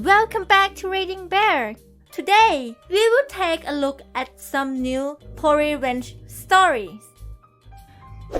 Welcome back to ReadingBear. Today, we will take a look at some new ProRevenge stories.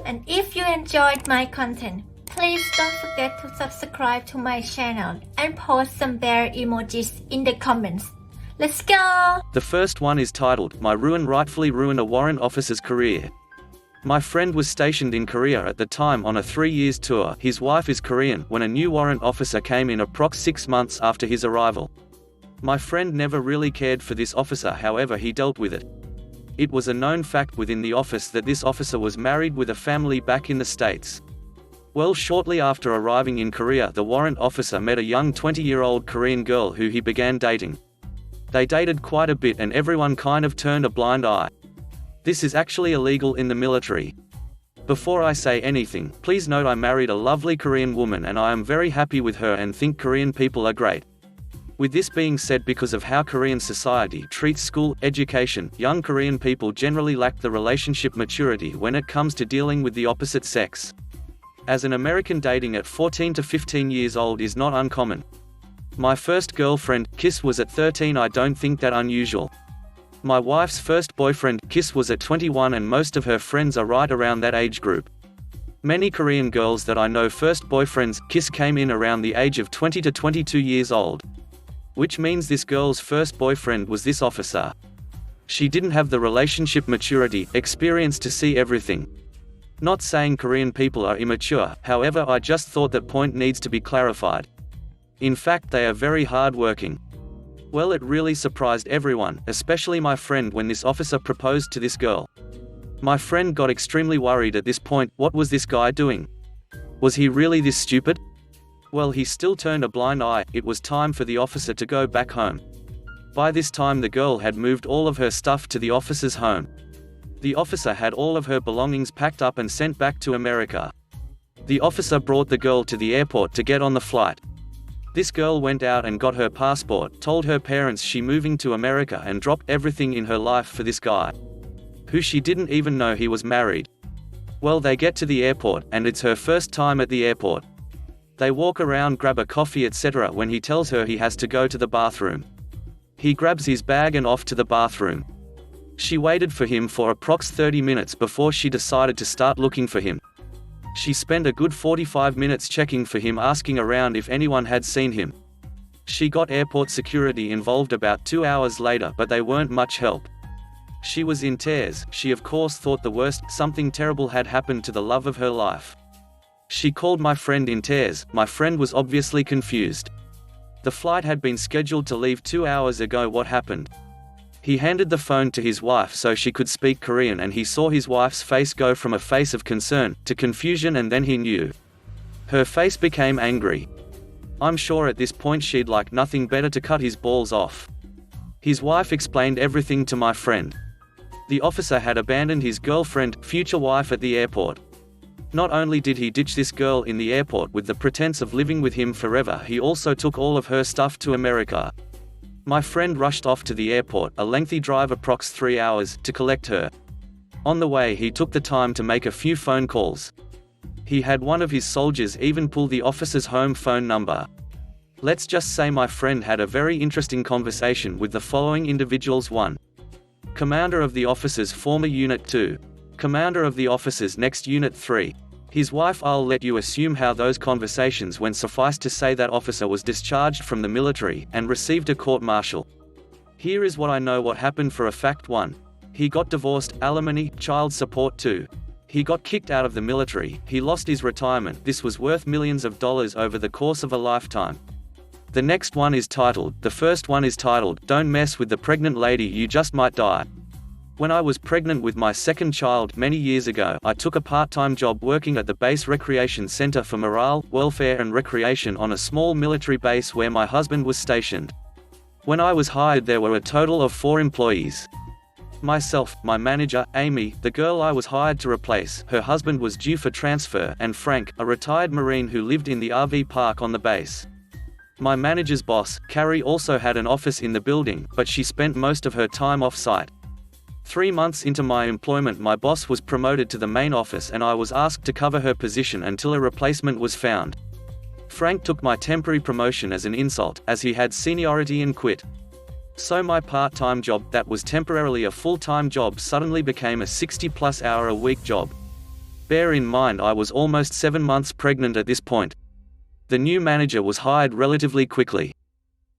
And if you enjoyed my content, please don't forget to subscribe to my channel and post some bear emojis in the comments. Let's go! The first one is titled, My Ruin Rightfully Ruined a Warrant Officer's Career. My friend was stationed in Korea at the time on a 3-year tour. His wife is Korean when a new warrant officer came in approx 6 months after his arrival. My friend never really cared for this officer, however he dealt with it. It was a known fact within the office that this officer was married with a family back in the States. Well, shortly after arriving in Korea, the warrant officer met a young 20-year-old Korean girl who he began dating. They dated quite a bit and everyone kind of turned a blind eye. This is actually illegal in the military. Before I say anything, please note I married a lovely Korean woman and I am very happy with her and think Korean people are great. With this being said, because of how Korean society treats school education, young Korean people generally lack the relationship maturity when it comes to dealing with the opposite sex. As an American, dating at 14 to 15 years old is not uncommon. My first girlfriend, Kiss, was at 13. I don't think that unusual. My wife's first boyfriend, Kiss, was at 21 and most of her friends are right around that age group. Many Korean girls that I know first boyfriends, Kiss, came in around the age of 20 to 22 years old. Which means this girl's first boyfriend was this officer. She didn't have the relationship maturity, experience to see everything. Not saying Korean people are immature, however I just thought that point needs to be clarified. In fact, they are very hard-working. Well, it really surprised everyone, especially my friend, when this officer proposed to this girl. My friend got extremely worried at this point. What was this guy doing? Was he really this stupid? Well, he still turned a blind eye. It was time for the officer to go back home. By this time the girl had moved all of her stuff to the officer's home. The officer had all of her belongings packed up and sent back to America. The officer brought the girl to the airport to get on the flight. This girl went out and got her passport, told her parents she moving to America, and dropped everything in her life for this guy, who she didn't even know he was married. Well, they get to the airport, and it's her first time at the airport. They walk around, grab a coffee, etc. when he tells her he has to go to the bathroom. He grabs his bag and off to the bathroom. She waited for him for approx 30 minutes before she decided to start looking for him. She spent a good 45 minutes checking for him, asking around if anyone had seen him. She got airport security involved about 2 hours later, but they weren't much help. She was in tears. She of course thought the worst, something terrible had happened to the love of her life. She called my friend in tears. My friend was obviously confused. The flight had been scheduled to leave 2 hours ago. What happened? He handed the phone to his wife so she could speak Korean, and he saw his wife's face go from a face of concern to confusion, and then he knew. Her face became angry. I'm sure at this point she'd like nothing better to cut his balls off. His wife explained everything to my friend. The officer had abandoned his girlfriend, future wife, at the airport. Not only did he ditch this girl in the airport with the pretense of living with him forever, he also took all of her stuff to America. My friend rushed off to the airport, a lengthy drive approx 3 hours, to collect her. On the way he took the time to make a few phone calls. He had one of his soldiers even pull the officer's home phone number. Let's just say my friend had a very interesting conversation with the following individuals: 1. Commander of the officer's former unit. 2. Commander of the officer's next unit. 3. His wife. I'll let you assume how those conversations went. Suffice to say that officer was discharged from the military and received a court-martial. Here is what I know what happened for a fact. 1. He got divorced, alimony, child support. 2. He got kicked out of the military, he lost his retirement. This was worth millions of dollars over the course of a lifetime. The next one is titled, the first one is titled, Don't Mess with the Pregnant Lady, You Just Might Die. When I was pregnant with my second child many years ago, I took a part-time job working at the base recreation center for morale, welfare and recreation on a small military base where my husband was stationed. When I was hired, there were a total of 4 employees. Myself, my manager, Amy, the girl I was hired to replace, her husband was due for transfer, and Frank, a retired Marine who lived in the RV park on the base. My manager's boss, Carrie, also had an office in the building, but she spent most of her time off-site. 3 months into my employment, my boss was promoted to the main office and I was asked to cover her position until a replacement was found. Frank took my temporary promotion as an insult, as he had seniority and quit. So my part-time job that was temporarily a full-time job suddenly became a 60-plus hour a week job. Bear in mind I was almost 7 months pregnant at this point. The new manager was hired relatively quickly.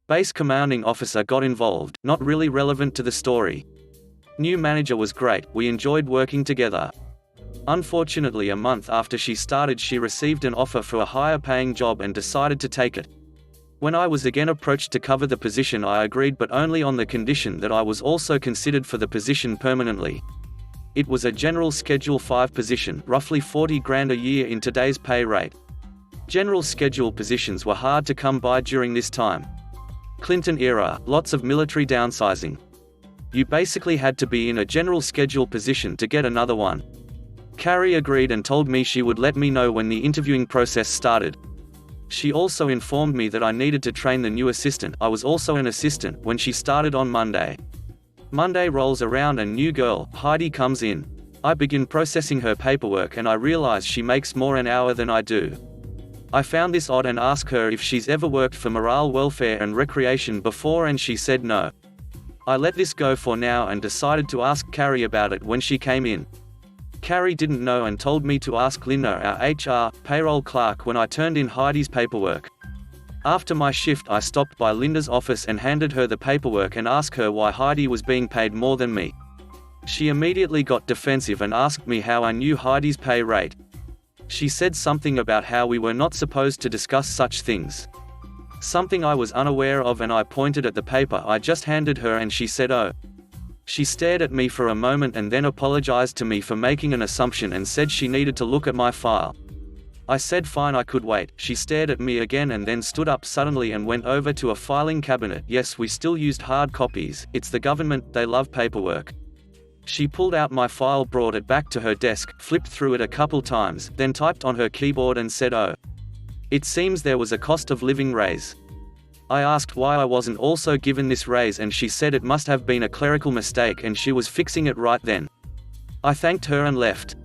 Base commanding officer got involved, not really relevant to the story. New manager was great, we enjoyed working together. Unfortunately, a month after she started, she received an offer for a higher paying job and decided to take it. When I was again approached to cover the position, I agreed, but only on the condition that I was also considered for the position permanently. It was a general Schedule 5 position, roughly 40 grand a year in today's pay rate. General schedule positions were hard to come by during this time. Clinton era, lots of military downsizing. You basically had to be in a general schedule position to get another one. Carrie agreed and told me she would let me know when the interviewing process started. She also informed me that I needed to train the new assistant. I was also an assistant when she started on Monday. Monday rolls around and new girl, Heidi, comes in. I begin processing her paperwork and I realize she makes more an hour than I do. I found this odd and asked her if she's ever worked for Morale, Welfare and Recreation before, and she said no. I let this go for now and decided to ask Carrie about it when she came in. Carrie didn't know and told me to ask Linda, our HR, payroll clerk, when I turned in Heidi's paperwork. After my shift, I stopped by Linda's office and handed her the paperwork and asked her why Heidi was being paid more than me. She immediately got defensive and asked me how I knew Heidi's pay rate. She said something about how we were not supposed to discuss such things. Something I was unaware of, and I pointed at the paper I just handed her and she said, "Oh." She stared at me for a moment and then apologized to me for making an assumption and said she needed to look at my file. I said fine, I could wait. She stared at me again and then stood up suddenly and went over to a filing cabinet. Yes, we still used hard copies. It's the government, they love paperwork. She pulled out my file, brought it back to her desk, flipped through it a couple times, then typed on her keyboard and said, "Oh. It seems there was a cost of living raise." I asked why I wasn't also given this raise and she said it must have been a clerical mistake and she was fixing it right then. I thanked her and left.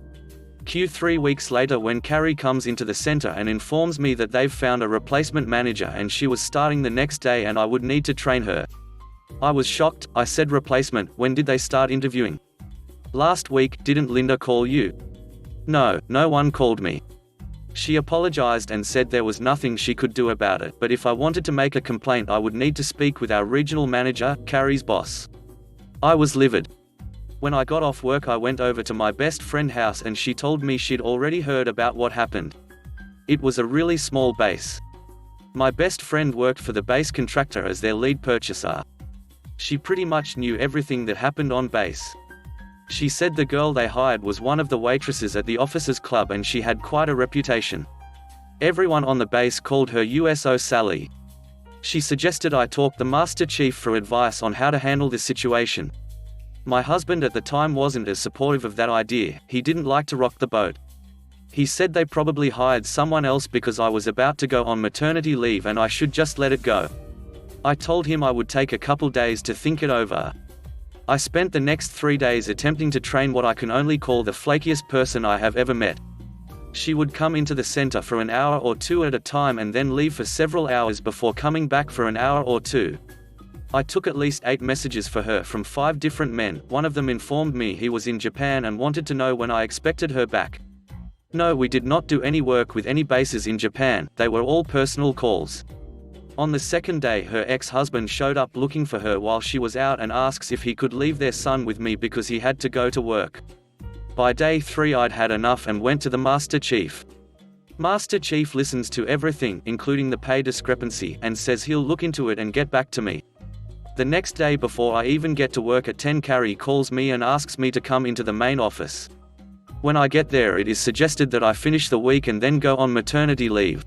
3 weeks later, when Carrie comes into the center and informs me that they've found a replacement manager and she was starting the next day and I would need to train her. I was shocked. I said, "Replacement, when did they start interviewing?" "Last week." "Didn't Linda call you?" "No, no one called me." She apologized and said there was nothing she could do about it, but if I wanted to make a complaint I would need to speak with our regional manager, Carrie's boss. I was livid. When I got off work I went over to my best friend's house and she told me she'd already heard about what happened. It was a really small base. My best friend worked for the base contractor as their lead purchaser. She pretty much knew everything that happened on base. She said the girl they hired was one of the waitresses at the officers' club and she had quite a reputation. Everyone on the base called her USO Sally. She suggested I talk the Master Chief for advice on how to handle the situation. My husband at the time wasn't as supportive of that idea. He didn't like to rock the boat. He said they probably hired someone else because I was about to go on maternity leave and I should just let it go. I told him I would take a couple days to think it over. I spent the next 3 days attempting to train what I can only call the flakiest person I have ever met. She would come into the center for an hour or two at a time and then leave for several hours before coming back for an hour or two. I took at least 8 messages for her from 5 different men. One of them informed me he was in Japan and wanted to know when I expected her back. No, we did not do any work with any bases in Japan, they were all personal calls. On the second day her ex-husband showed up looking for her while she was out and asks if he could leave their son with me because he had to go to work. By day 3 I'd had enough and went to the Master Chief. Master Chief listens to everything, including the pay discrepancy, and says he'll look into it and get back to me. The next day before I even get to work at 10, Carrie calls me and asks me to come into the main office. When I get there it is suggested that I finish the week and then go on maternity leave.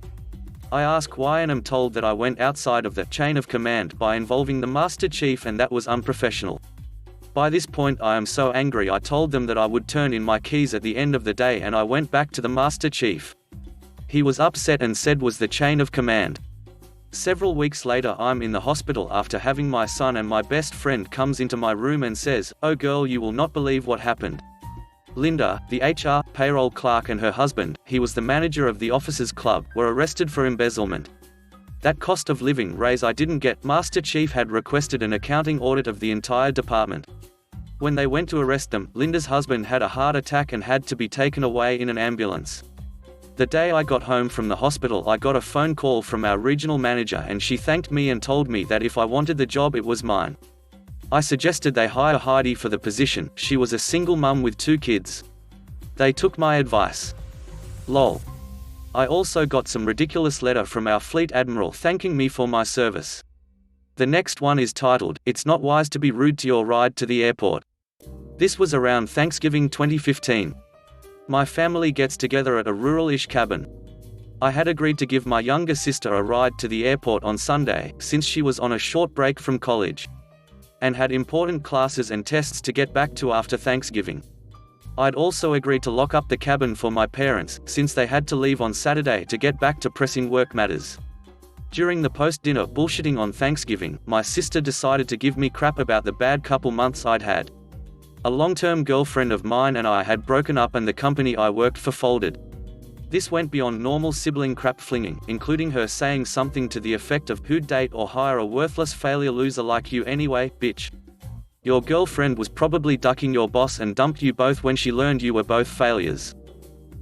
I ask why and am told that I went outside of the chain of command by involving the Master Chief and that was unprofessional. By this point I am so angry I told them that I would turn in my keys at the end of the day and I went back to the Master Chief. He was upset and said was the chain of command. Several weeks later I'm in the hospital after having my son and my best friend comes into my room and says, "Oh girl, you will not believe what happened." Linda, the HR, payroll clerk, and her husband, he was the manager of the officers' club, were arrested for embezzlement. That cost of living raise I didn't get. Master Chief had requested an accounting audit of the entire department. When they went to arrest them, Linda's husband had a heart attack and had to be taken away in an ambulance. The day I got home from the hospital, I got a phone call from our regional manager, and she thanked me and told me that if I wanted the job, it was mine. I suggested they hire Heidi for the position. She was a single mum with 2 kids. They took my advice. Lol. I also got some ridiculous letter from our fleet admiral thanking me for my service. The next one is titled, "It's Not Wise to Be Rude to Your Ride to the Airport." This was around Thanksgiving 2015. My family gets together at a rural-ish cabin. I had agreed to give my younger sister a ride to the airport on Sunday, since she was on a short break from college and had important classes and tests to get back to after Thanksgiving. I'd also agreed to lock up the cabin for my parents, since they had to leave on Saturday to get back to pressing work matters. During the post-dinner bullshitting on Thanksgiving, my sister decided to give me crap about the bad couple months I'd had. A long-term girlfriend of mine and I had broken up, and the company I worked for folded. This went beyond normal sibling crap flinging, including her saying something to the effect of, "Who'd date or hire a worthless failure loser like you anyway, bitch? Your girlfriend was probably ducking your boss and dumped you both when she learned you were both failures."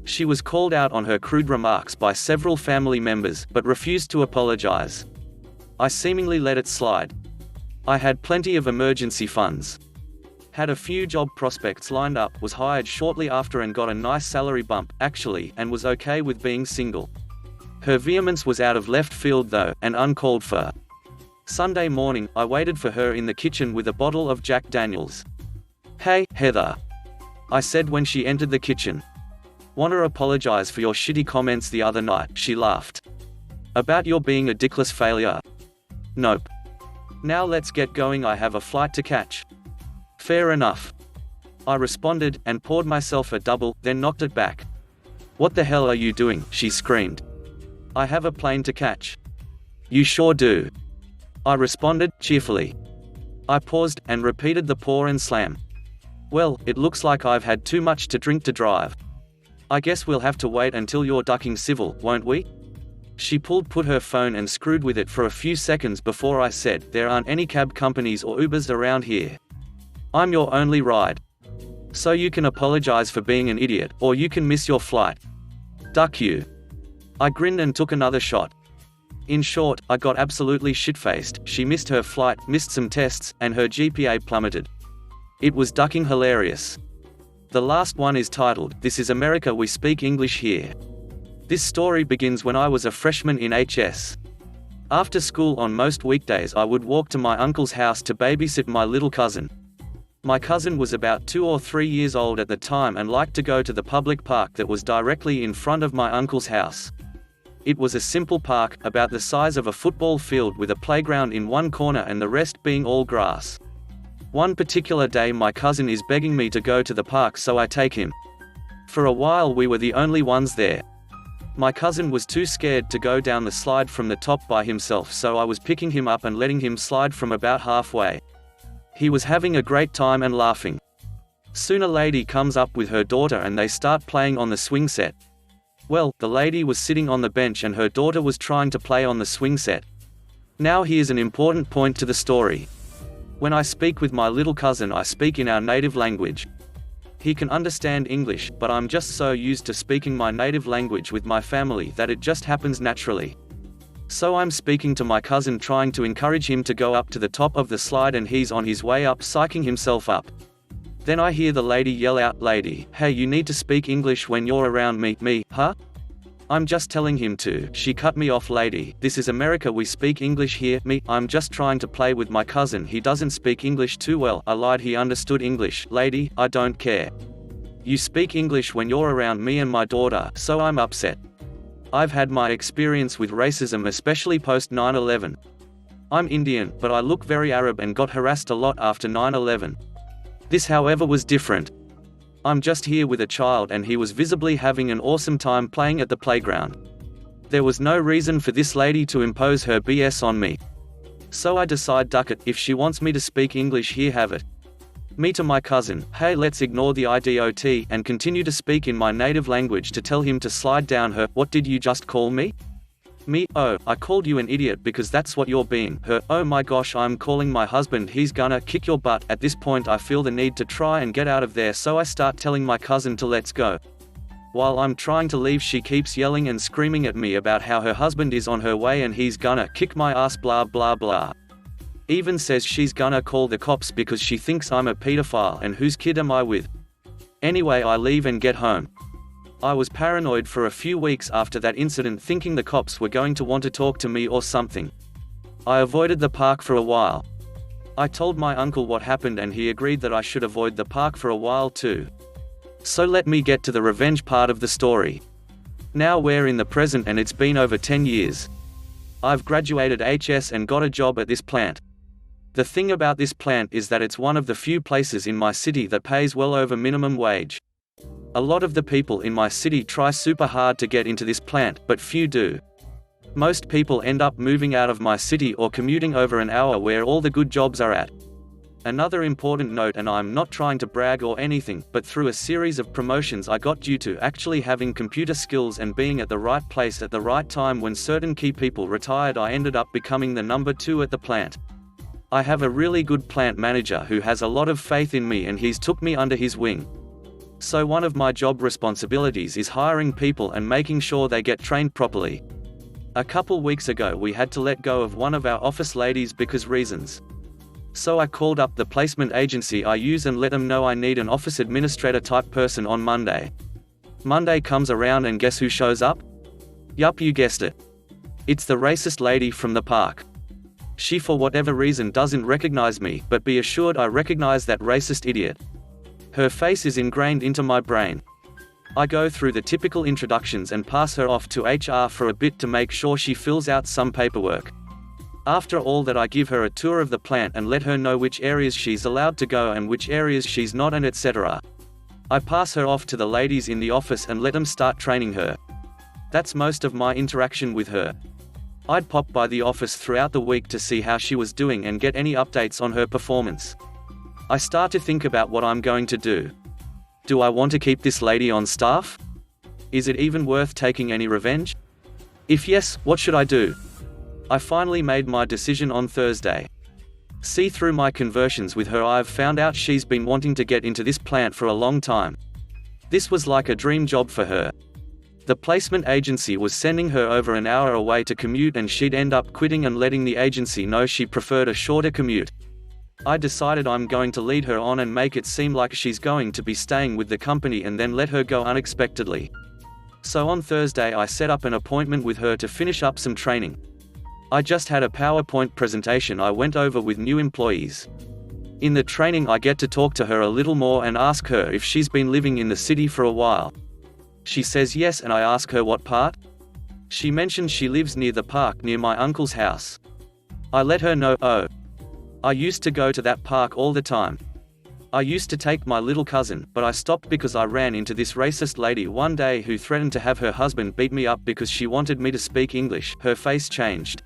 She was called out on her crude remarks by several family members, but refused to apologize. I seemingly let it slide. I had plenty of emergency funds. Had a few job prospects lined up, was hired shortly after and got a nice salary bump, actually, and was okay with being single. Her vehemence was out of left field though, and uncalled for. Sunday morning, I waited for her in the kitchen with a bottle of Jack Daniels. "Hey, Heather," I said when she entered the kitchen. "Wanna apologize for your shitty comments the other night?" She laughed. "About your being a dickless failure?" "Nope. Now let's get going, I have a flight to catch." "Fair enough," I responded, and poured myself a double, then knocked it back. "What the hell are you doing?" she screamed. "I have a plane to catch." "You sure do," I responded, cheerfully. I paused, and repeated the pour and slam. "Well, it looks like I've had too much to drink to drive. I guess we'll have to wait until you're ducking civil, won't we?" She put her phone and screwed with it for a few seconds before I said, "There aren't any cab companies or Ubers around here. I'm your only ride. So you can apologize for being an idiot, or you can miss your flight. Duck you." I grinned and took another shot. In short, I got absolutely shit-faced. She missed her flight, missed some tests, and her GPA plummeted. It was ducking hilarious. The last one is titled, "This is America, we speak English here." This story begins when I was a freshman in HS. After school on most weekdays, I would walk to my uncle's house to babysit my little cousin. My cousin was about 2 or 3 years old at the time and liked to go to the public park that was directly in front of my uncle's house. It was a simple park, about the size of a football field, with a playground in one corner and the rest being all grass. One particular day my cousin is begging me to go to the park, so I take him. For a while we were the only ones there. My cousin was too scared to go down the slide from the top by himself, so I was picking him up and letting him slide from about halfway. He was having a great time and laughing. Soon a lady comes up with her daughter and they start playing on the swing set. Well, the lady was sitting on the bench and her daughter was trying to play on the swing set. Now here's an important point to the story. When I speak with my little cousin, I speak in our native language. He can understand English, but I'm just so used to speaking my native language with my family that it just happens naturally. So I'm speaking to my cousin, trying to encourage him to go up to the top of the slide, and he's on his way up, psyching himself up. Then I hear the lady yell out, "Lady, hey, you need to speak English when you're around me." Me, huh? I'm just telling him to. She cut me off. "Lady, this is America, we speak English here." Me, I'm just trying to play with my cousin, he doesn't speak English too well. I lied, he understood English. "Lady, I don't care. You speak English when you're around me and my daughter." So I'm upset. I've had my experience with racism, especially post 9/11. I'm Indian, but I look very Arab and got harassed a lot after 9/11. This, however, was different. I'm just here with a child and he was visibly having an awesome time playing at the playground. There was no reason for this lady to impose her BS on me. So I decide, duck it, if she wants me to speak English here, have it. Me to my cousin, hey, let's ignore the idiot and continue to speak in my native language to tell him to slide down. Her, what did you just call me? Me, oh, I called you an idiot because that's what you're being. Her, oh my gosh, I'm calling my husband, he's gonna kick your butt. At this point I feel the need to try and get out of there, so I start telling my cousin to let's go. While I'm trying to leave, she keeps yelling and screaming at me about how her husband is on her way and he's gonna kick my ass, blah blah blah. Even says she's gonna call the cops because she thinks I'm a pedophile, and whose kid am I with? Anyway, I leave and get home. I was paranoid for a few weeks after that incident, thinking the cops were going to want to talk to me or something. I avoided the park for a while. I told my uncle what happened and he agreed that I should avoid the park for a while too. So let me get to the revenge part of the story. Now we're in the present and it's been over 10 years. I've graduated HS and got a job at this plant. The thing about this plant is that it's one of the few places in my city that pays well over minimum wage. A lot of the people in my city try super hard to get into this plant, but few do. Most people end up moving out of my city or commuting over an hour where all the good jobs are at. Another important note, and I'm not trying to brag or anything, but through a series of promotions I got due to actually having computer skills and being at the right place at the right time when certain key people retired, I ended up becoming the number 2 at the plant. I have a really good plant manager who has a lot of faith in me and he's took me under his wing. So one of my job responsibilities is hiring people and making sure they get trained properly. A couple weeks ago we had to let go of one of our office ladies because reasons. So I called up the placement agency I use and let them know I need an office administrator type person on Monday. Monday comes around and guess who shows up? Yup, you guessed it. It's the racist lady from the park. She for whatever reason doesn't recognize me, but be assured I recognize that racist idiot. Her face is ingrained into my brain. I go through the typical introductions and pass her off to HR for a bit to make sure she fills out some paperwork. After all that, I give her a tour of the plant and let her know which areas she's allowed to go and which areas she's not, and etc. I pass her off to the ladies in the office and let them start training her. That's most of my interaction with her. I'd pop by the office throughout the week to see how she was doing and get any updates on her performance. I start to think about what I'm going to do. Do I want to keep this lady on staff? Is it even worth taking any revenge? If yes, what should I do? I finally made my decision on Thursday. See, through my conversions with her I've found out she's been wanting to get into this plant for a long time. This was like a dream job for her. The placement agency was sending her over an hour away to commute and she'd end up quitting and letting the agency know she preferred a shorter commute. I decided I'm going to lead her on and make it seem like she's going to be staying with the company and then let her go unexpectedly. So on Thursday I set up an appointment with her to finish up some training. I just had a PowerPoint presentation I went over with new employees. In the training I get to talk to her a little more and ask her if she's been living in the city for a while. She says yes, and I ask her what part. She mentions she lives near the park near my uncle's house. I let her know, oh, I used to go to that park all the time. I used to take my little cousin, but I stopped because I ran into this racist lady one day who threatened to have her husband beat me up because she wanted me to speak English. Her face changed.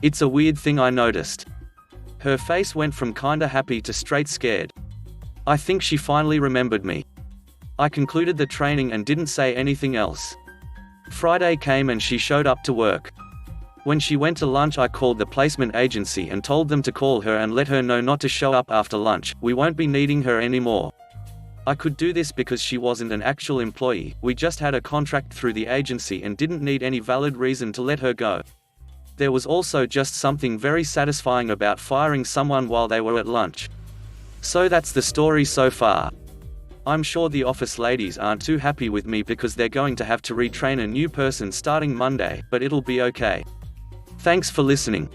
It's a weird thing I noticed. Her face went from kinda happy to straight scared. I think she finally remembered me. I concluded the training and didn't say anything else. Friday came and she showed up to work. When she went to lunch I called the placement agency and told them to call her and let her know not to show up after lunch. We won't be needing her anymore. I could do this because she wasn't an actual employee, we just had a contract through the agency and didn't need any valid reason to let her go. There was also just something very satisfying about firing someone while they were at lunch. So that's the story so far. I'm sure the office ladies aren't too happy with me because they're going to have to retrain a new person starting Monday, but it'll be okay. Thanks for listening.